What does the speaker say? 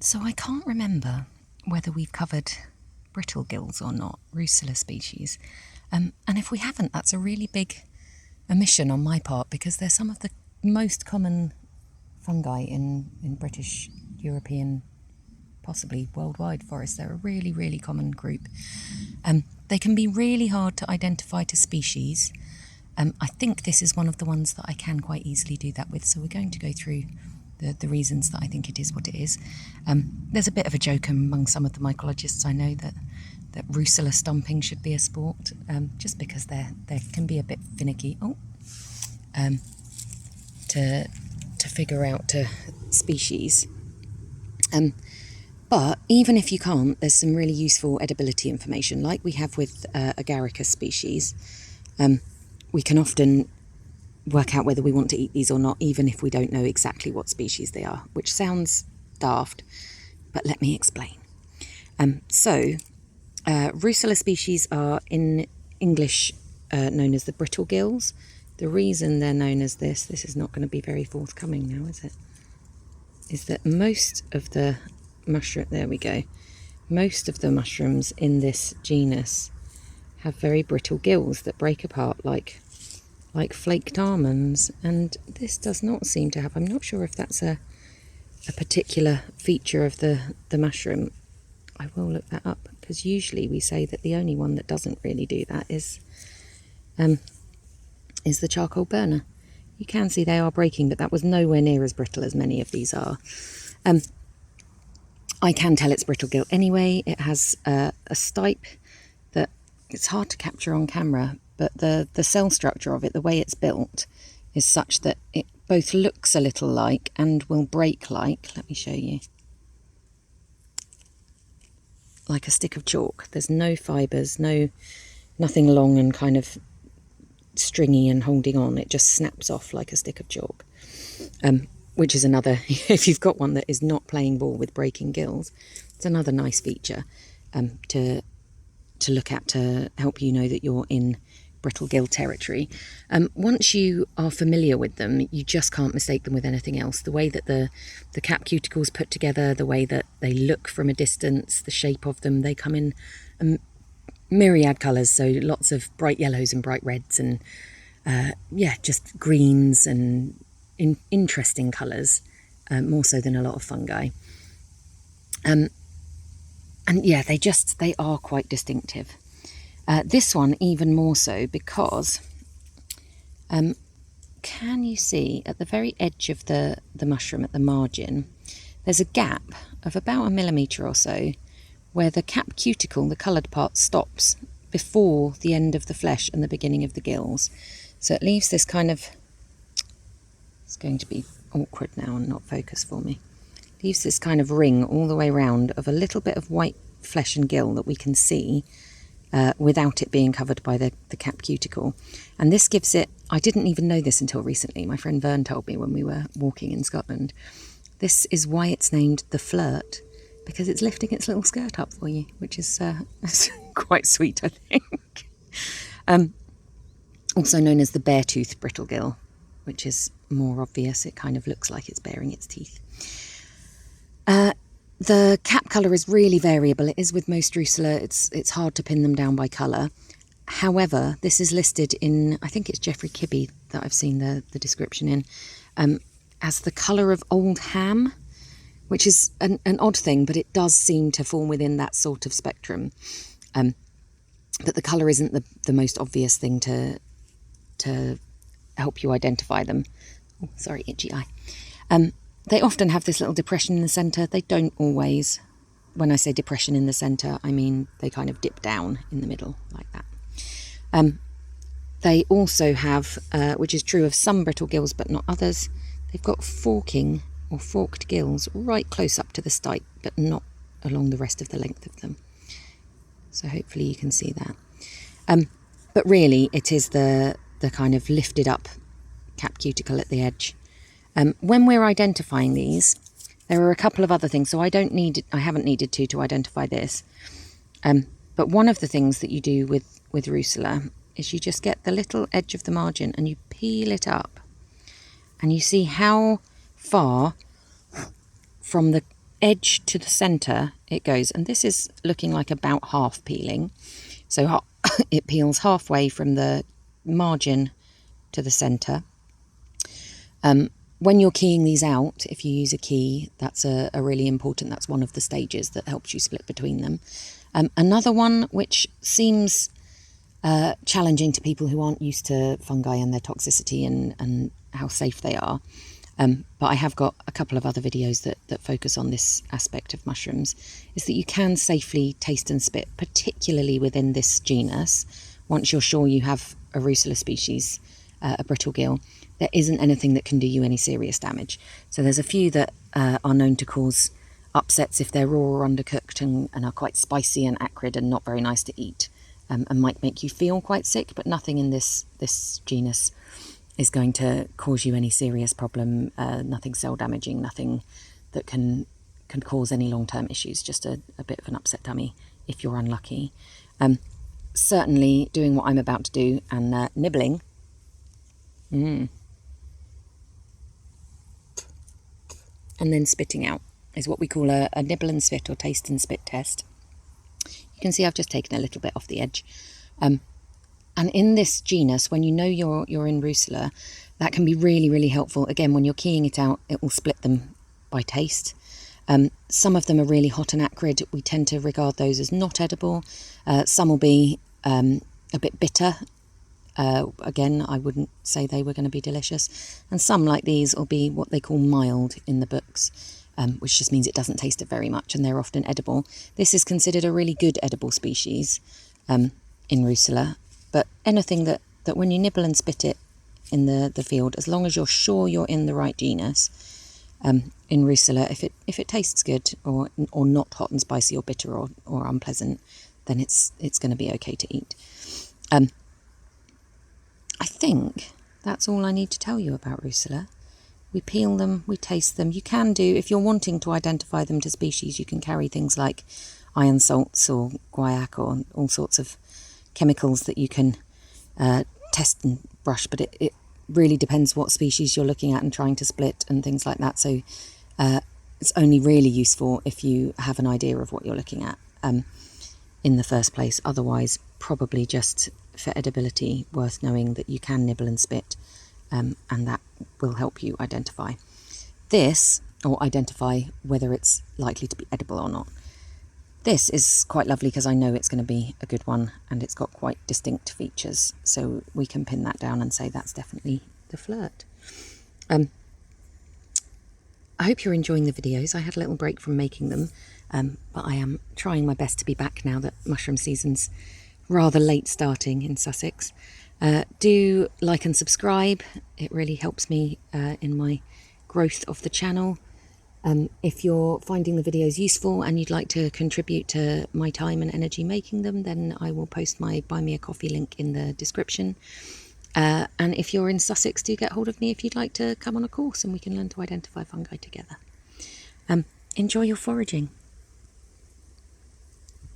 So I can't remember whether we've covered brittle gills or not, Russula species. And if we haven't, that's a really big omission on my part, because they're some of the most common fungi in British, European, possibly worldwide forests. They're a really, really common group. They can be really hard to identify to species. I think this is one of the ones that I can quite easily do that with, so we're going to go through the reasons that I think it is what it is. There's a bit of a joke among some of the mycologists I know that Russula stomping should be a sport, just because they can be a bit finicky to figure out species. But even if you can't, there's some really useful edibility information, like we have with Agaricus species. We can often work out whether we want to eat these or not, even if we don't know exactly what species they are, which sounds daft, but let me explain. Russula species are in English known as the brittle gills. The reason they're known as this is not going to be very forthcoming now, is it? Is that most of the most of the mushrooms in this genus have very brittle gills that break apart like flaked almonds, and this does not seem to have. I'm not sure if that's a particular feature of the mushroom. I will look that up, because usually we say that the only one that doesn't really do that is the charcoal burner. You can see they are breaking, but that was nowhere near as brittle as many of these are. I can tell it's brittle gill anyway. It has a stipe that it's hard to capture on camera, but the cell structure of it, the way it's built, is such that it both looks a little like and will break like, let me show you, like a stick of chalk. There's no fibres, nothing long and kind of stringy and holding on. It just snaps off like a stick of chalk, which is another, if you've got one that is not playing ball with breaking gills, it's another nice feature to look at to help you know that you're in brittle gill territory. Once you are familiar with them, you just can't mistake them with anything else. The way that the cap cuticles put together, the way that they look from a distance, the shape of them, they come in myriad colours, so lots of bright yellows and bright reds and just greens and interesting colours, more so than a lot of fungi. And yeah, they are quite distinctive. This one even more so, because can you see at the very edge of the mushroom at the margin, there's a gap of about 1 millimetre or so where the cap cuticle, the coloured part, stops before the end of the flesh and the beginning of the gills. So it leaves this kind of, it's going to be awkward now and not focus for me, leaves this kind of ring all the way around of a little bit of white flesh and gill that we can see without it being covered by the cap cuticle. And this gives it, I didn't even know this until recently, my friend Vern told me when we were walking in Scotland, this is why it's named the flirt, because it's lifting its little skirt up for you, which is quite sweet, I think. Also known as the bare-toothed brittle gill, which is more obvious. It kind of looks like it's baring its teeth. The cap colour is really variable. It is with most Russula. It's hard to pin them down by colour. However, this is listed in, I think it's Geoffrey Kibbe that I've seen the description in, as the colour of old ham, which is an odd thing, but it does seem to fall within that sort of spectrum. But the colour isn't the most obvious thing to help you identify them. Oh, sorry, itchy eye. They often have this little depression in the centre. They don't always. When I say depression in the centre, I mean they kind of dip down in the middle like that. They also have, which is true of some brittle gills but not others, they've got forking or forked gills right close up to the stipe, but not along the rest of the length of them. So hopefully you can see that. But really it is the kind of lifted up cap cuticle at the edge. When we're identifying these, there are a couple of other things. So I haven't needed to identify this. But one of the things that you do with Russula is you just get the little edge of the margin and you peel it up, and you see how far from the edge to the centre it goes, and this is looking like about half peeling. So it peels halfway from the margin to the centre. When you're keying these out, if you use a key, that's a really important, that's one of the stages that helps you split between them. Another one which seems challenging to people who aren't used to fungi and their toxicity and how safe they are, but I have got a couple of other videos that focus on this aspect of mushrooms, is that you can safely taste and spit, particularly within this genus. Once you're sure you have a Russula species, a brittle gill, there isn't anything that can do you any serious damage. So there's a few that are known to cause upsets if they're raw or undercooked and are quite spicy and acrid and not very nice to eat, and might make you feel quite sick, but nothing in this genus is going to cause you any serious problem, nothing cell damaging, nothing that can cause any long-term issues, just a bit of an upset tummy if you're unlucky. Certainly doing what I'm about to do and nibbling. And then spitting out is what we call a nibble and spit or taste and spit test. You can see I've just taken a little bit off the edge. And in this genus, when you know you're in Russula, that can be really, really helpful. Again, when you're keying it out, it will split them by taste. Some of them are really hot and acrid. We tend to regard those as not edible. Some will be a bit bitter. Again, I wouldn't say they were going to be delicious. And some, like these, will be what they call mild in the books, which just means it doesn't taste it very much, and they're often edible. This is considered a really good edible species in Russula, but anything that when you nibble and spit it in the field, as long as you're sure you're in the right genus, in Russula, if it tastes good or not hot and spicy or bitter or unpleasant, then it's going to be okay to eat. I think that's all I need to tell you about Russula. We peel them, we taste them. You can do, if you're wanting to identify them to species, you can carry things like iron salts or guaiac or all sorts of chemicals that you can test and brush, but it really depends what species you're looking at and trying to split and things like that. So it's only really useful if you have an idea of what you're looking at in the first place. Otherwise, probably just for edibility, worth knowing that you can nibble and spit, and that will help you identify this, or identify whether it's likely to be edible or not. This is quite lovely because I know it's going to be a good one, and it's got quite distinct features, so we can pin that down and say that's definitely the flirt. I hope you're enjoying the videos. I had a little break from making them, but I am trying my best to be back now that mushroom season's rather late starting in Sussex. Do like and subscribe. It really helps me in my growth of the channel. If you're finding the videos useful and you'd like to contribute to my time and energy making them, then I will post my Buy Me a Coffee link in the description. And if you're in Sussex, do get hold of me if you'd like to come on a course and we can learn to identify fungi together. Enjoy your foraging.